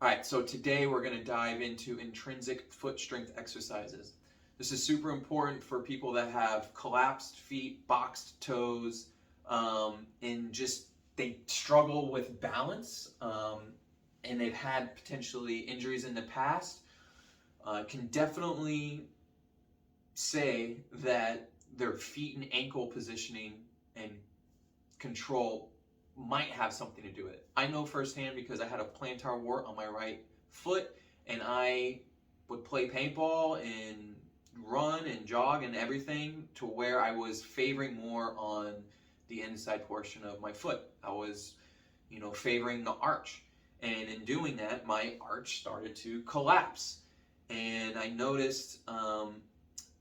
All right, so today we're going to dive into intrinsic foot strength exercises. This is super important for people that have collapsed feet, boxed toes, and just they struggle with balance, and they've had potentially injuries in the past. Can definitely say that their feet and ankle positioning and control might have something to do with it. I know firsthand because I had a plantar wart on my right foot, and I would play paintball and run and jog and everything to where I was favoring more on the inside portion of my foot. I was, favoring the arch. And in doing that, my arch started to collapse. And I noticed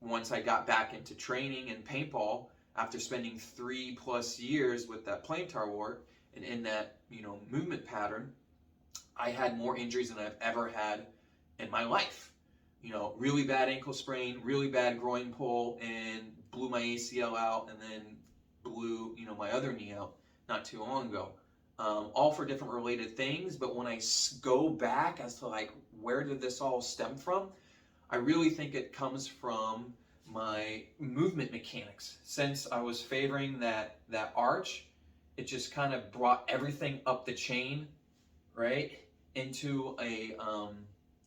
once I got back into training and paintball, after spending 3+ years with that plantar wart and in that movement pattern, I had more injuries than I've ever had in my life. Really bad ankle sprain, really bad groin pull, and blew my ACL out, and then blew my other knee out not too long ago. All for different related things, but when I go back as to like where did this all stem from, I really think it comes from my movement mechanics. Since I was favoring that arch, it just kind of brought everything up the chain, right, into a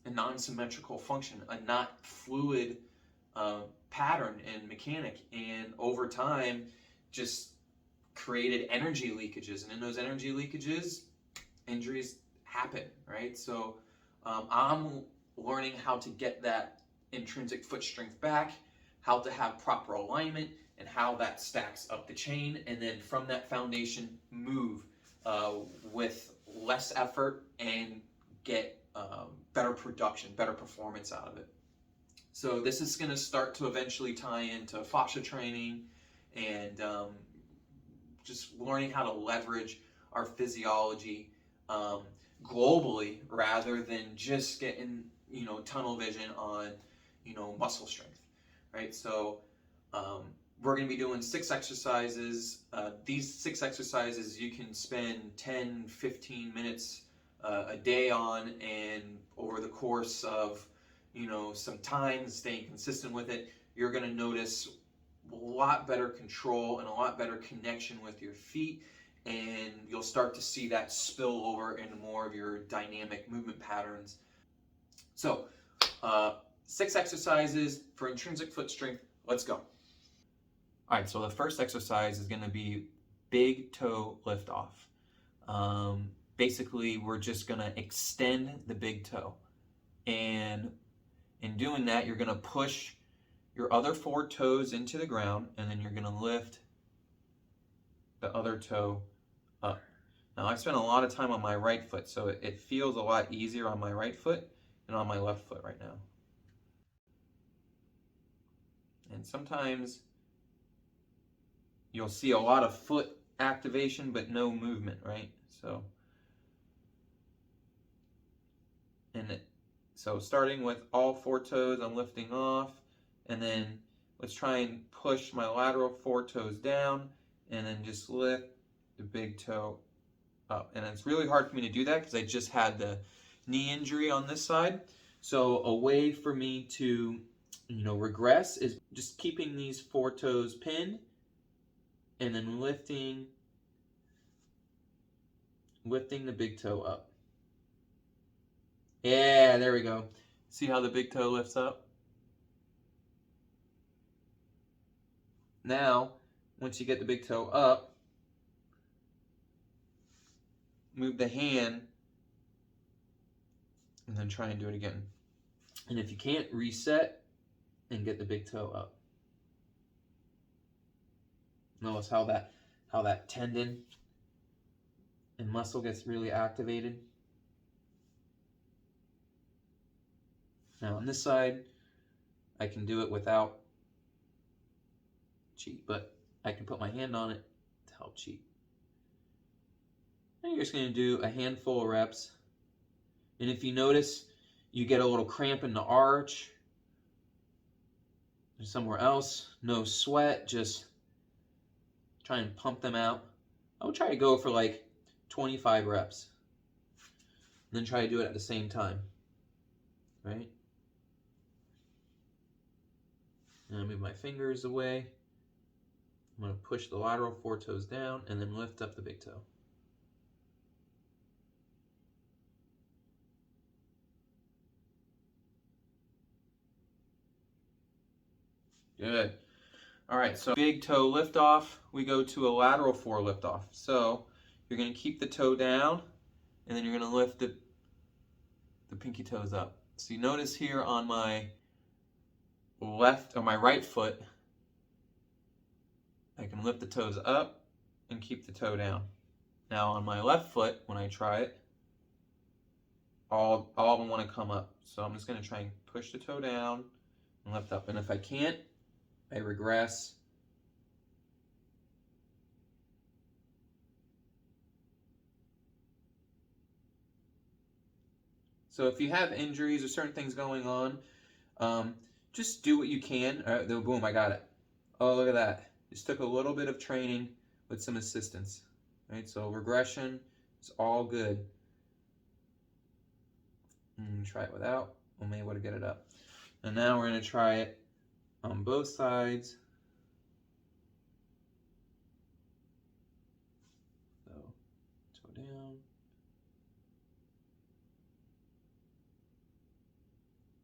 non-symmetrical function, a not fluid pattern and mechanic, and over time, just created energy leakages, and in those energy leakages, injuries happen, right? So I'm learning how to get that intrinsic foot strength back, how to have proper alignment, and how that stacks up the chain, and then from that foundation, move with less effort and get better production, better performance out of it. So this is going to start to eventually tie into fascia training and just learning how to leverage our physiology globally rather than just getting tunnel vision on muscle strength, right? So we're going to be doing 6 exercises. These 6 exercises you can spend 10-15 minutes a day on, and over the course of some time, staying consistent with it, you're going to notice a lot better control and a lot better connection with your feet, and you'll start to see that spill over into more of your dynamic movement patterns. So 6 exercises for intrinsic foot strength. Let's go. All right, so the first exercise is going to be big toe lift off. Basically, we're just going to extend the big toe, and in doing that, you're going to push your other 4 toes into the ground, and then you're going to lift the other toe up. Now, I spent a lot of time on my right foot, so it feels a lot easier on my right foot than on my left foot right now. And sometimes you'll see a lot of foot activation, but no movement, right? So starting with all 4 toes, I'm lifting off, and then let's try and push my lateral 4 toes down, and then just lift the big toe up. And it's really hard for me to do that because I just had the knee injury on this side. So a way for me to, regress is just keeping these 4 toes pinned, and then lifting the big toe up. Yeah, there we go. See how the big toe lifts up? Now, once you get the big toe up, move the hand and then try and do it again. And if you can't, reset and get the big toe up. Notice how that tendon and muscle gets really activated. Now on this side, I can do it without cheat, but I can put my hand on it to help cheat. And you're just going to do a handful of reps. And if you notice you get a little cramp in the arch or somewhere else, no sweat, just try and pump them out. I would try to go for like 25 reps. then try to do it at the same time, right? And I move my fingers away. I'm going to push the lateral 4 toes down and then lift up the big toe. Good. All right, so big toe lift off, we go to a lateral 4 lift off. So you're going to keep the toe down, and then you're going to lift the pinky toes up. So you notice here on my left or my right foot, I can lift the toes up and keep the toe down. Now on my left foot, when I try it, all of them want to come up. So I'm just going to try and push the toe down and lift up. And if I can't, I regress. So if you have injuries or certain things going on, just do what you can. All right, boom, I got it. Oh, look at that. Just took a little bit of training with some assistance. Right, so regression is all good. Try it without. We'll be able to get it up. And now we're going to try it on both sides. So, toe down.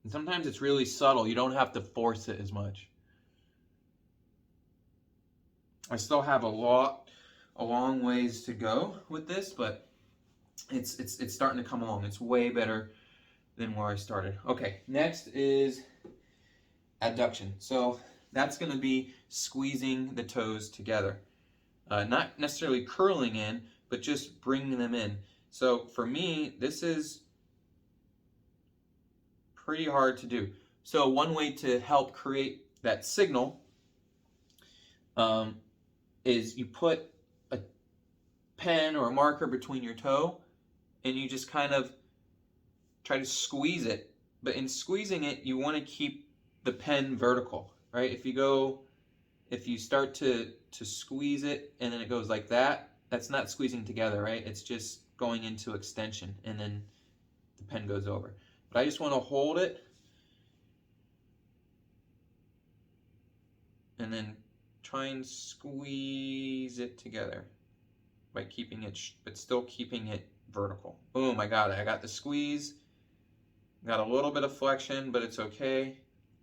And sometimes it's really subtle. You don't have to force it as much. I still have a long ways to go with this, but it's starting to come along. It's way better than where I started. Okay, next is adduction. So that's going to be squeezing the toes together. Not necessarily curling in, but just bringing them in. So for me, this is pretty hard to do. So one way to help create that signal is you put a pen or a marker between your toe and you just kind of try to squeeze it. But in squeezing it, you want to keep the pen vertical, right? If you start to squeeze it and then it goes like that, that's not squeezing together, right? It's just going into extension and then the pen goes over. But I just want to hold it and then try and squeeze it together by keeping it, but still keeping it vertical. Boom, I got it. I got the squeeze. Got a little bit of flexion, but it's okay.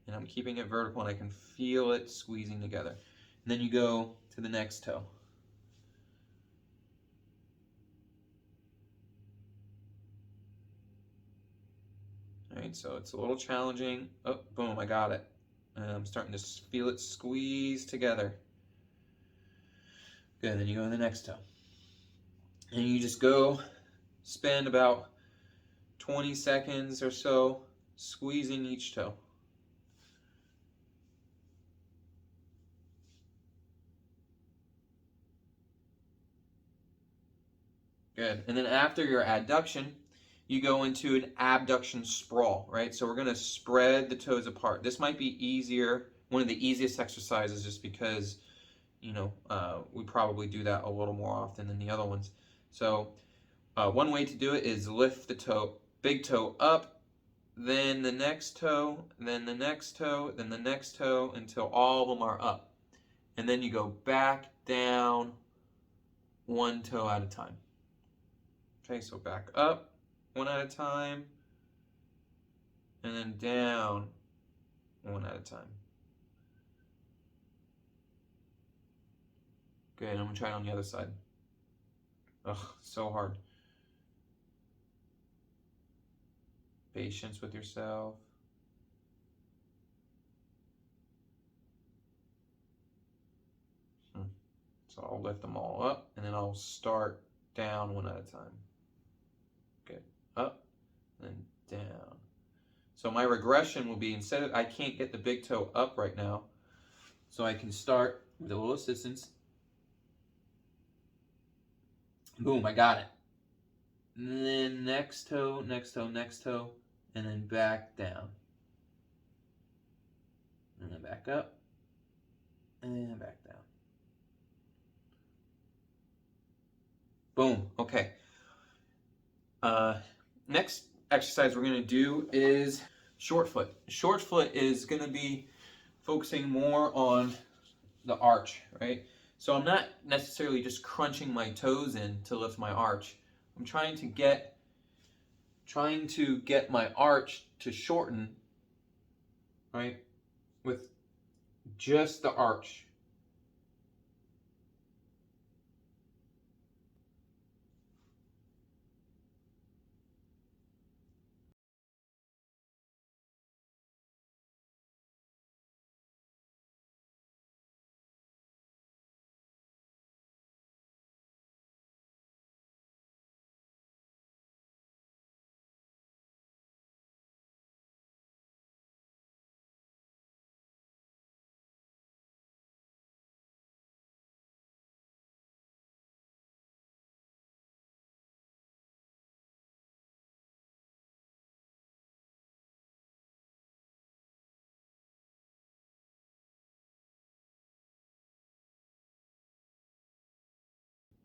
And I'm keeping it vertical and I can feel it squeezing together. And then you go to the next toe. All right, so it's a little challenging. Oh, boom, I got it. And I'm starting to feel it squeeze together. Good, then you go to the next toe. And you just go spend about 20 seconds or so squeezing each toe. Good. And then after your adduction, you go into an abduction sprawl, right? So we're going to spread the toes apart. This might be easier, one of the easiest exercises, just because, we probably do that a little more often than the other ones. So one way to do it is lift the toe, big toe up, then the next toe, then the next toe, then the next toe, until all of them are up. And then you go back down one toe at a time. Okay, so back up one at a time, and then down one at a time. Good, I'm gonna try it on the other side. Ugh, so hard. Patience with yourself. So I'll lift them all up, and then I'll start down one at a time. Good, up, and then down. So my regression will be, I can't get the big toe up right now, so I can start with a little assistance. Boom, I got it. And then next toe, next toe, next toe, and then back down. And then back up, and back down. Boom, okay. Next exercise we're going to do is short foot. Short foot is going to be focusing more on the arch, right? So I'm not necessarily just crunching my toes in to lift my arch. I'm trying to get my arch to shorten, right? With just the arch.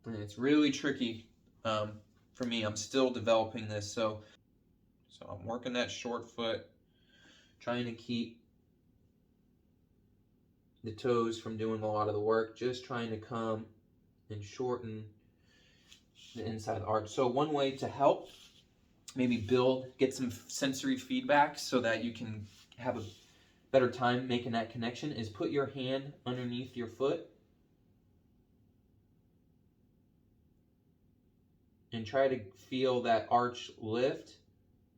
And it's really tricky for me. I'm still developing this, so I'm working that short foot, trying to keep the toes from doing a lot of the work, just trying to come and shorten the inside arch. So one way to help maybe get some sensory feedback so that you can have a better time making that connection is put your hand underneath your foot and try to feel that arch lift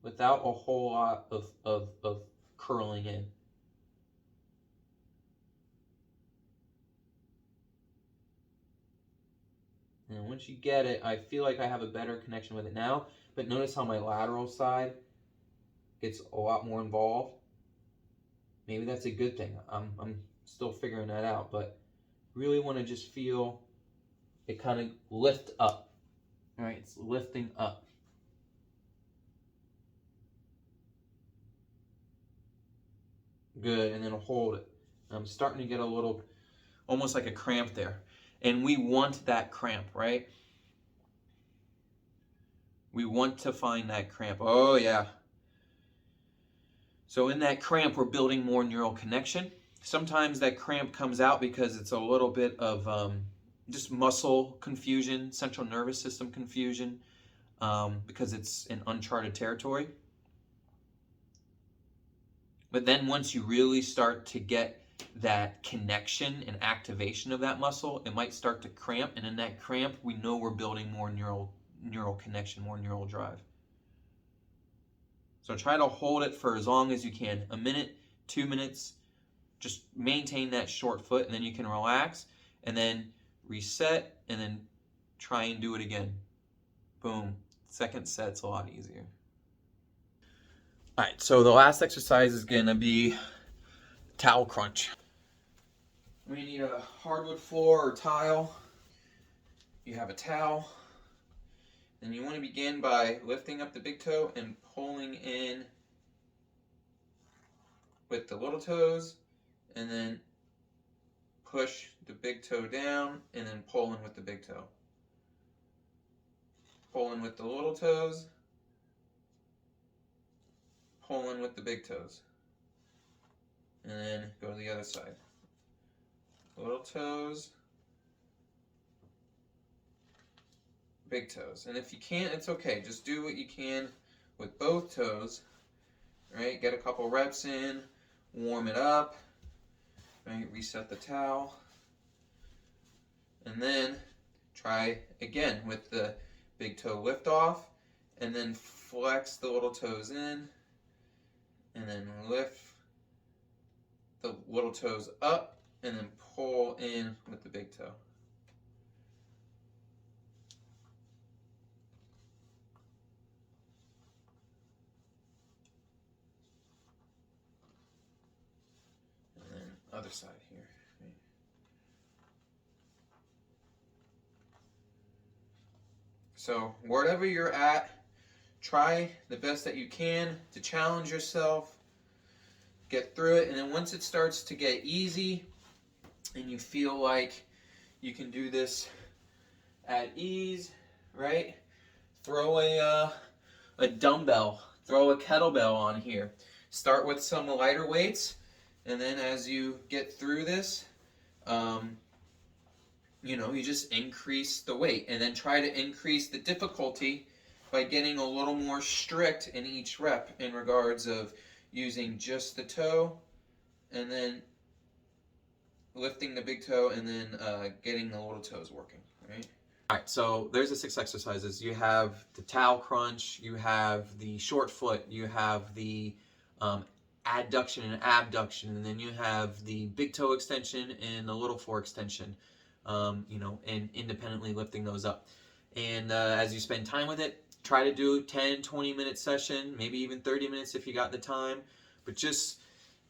without a whole lot of curling in. And once you get it, I feel like I have a better connection with it now, but notice how my lateral side gets a lot more involved. Maybe that's a good thing. I'm still figuring that out, but really want to just feel it kind of lift up. All right, it's lifting up. Good, and then hold it. I'm starting to get a little, almost like a cramp there. And we want that cramp, right? We want to find that cramp. Oh, yeah. So in that cramp, we're building more neural connection. Sometimes that cramp comes out because it's a little bit of just muscle confusion, central nervous system confusion, because it's in uncharted territory. But then once you really start to get that connection and activation of that muscle, it might start to cramp, and in that cramp, we know we're building more neural connection, more neural drive. So try to hold it for as long as you can, a minute, 2 minutes. Just maintain that short foot, and then you can relax, and then reset, and then try and do it again. Boom. Second set's a lot easier. All right, so the last exercise is gonna be towel crunch. We need a hardwood floor or tile. You have a towel. And you want to begin by lifting up the big toe and pulling in with the little toes, and then push the big toe down and then pull in with the big toe. Pull in with the little toes, pull in with the big toes. And then go to the other side. Little toes, big toes. And if you can't, it's okay. Just do what you can with both toes. Right? Get a couple reps in, warm it up. Right? Reset the towel. And then try again with the big toe lift off, and then flex the little toes in, and then lift the little toes up, and then pull in with the big toe. And then other side here. Right? So wherever you're at, try the best that you can to challenge yourself, get through it, and then once it starts to get easy and you feel like you can do this at ease, right? Throw a a dumbbell, throw a kettlebell on here. Start with some lighter weights, and then as you get through this, you just increase the weight, and then try to increase the difficulty by getting a little more strict in each rep in regards of using just the toe, and then lifting the big toe, and then getting the little toes working, right? All right, so there's the 6 exercises. You have the towel crunch, you have the short foot, you have the adduction and abduction, and then you have the big toe extension and the little foot extension, and independently lifting those up. And as you spend time with it, try to do 10, 20-minute session, maybe even 30 minutes if you got the time, but just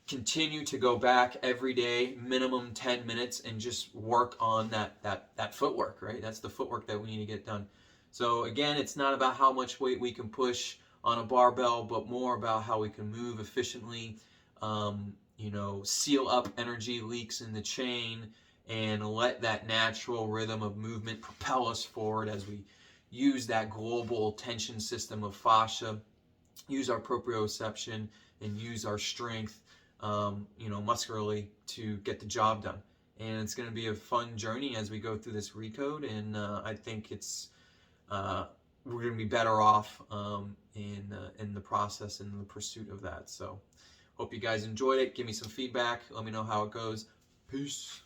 continue to go back every day, minimum 10 minutes, and just work on that footwork, right? That's the footwork that we need to get done. So again, it's not about how much weight we can push on a barbell, but more about how we can move efficiently, seal up energy leaks in the chain, and let that natural rhythm of movement propel us forward as we use that global tension system of fascia, use our proprioception, and use our strength, muscularly to get the job done. And it's going to be a fun journey as we go through this recode, and I think we're going to be better off in the process and the pursuit of that. So hope you guys enjoyed it. Give me some feedback. Let me know how it goes. Peace.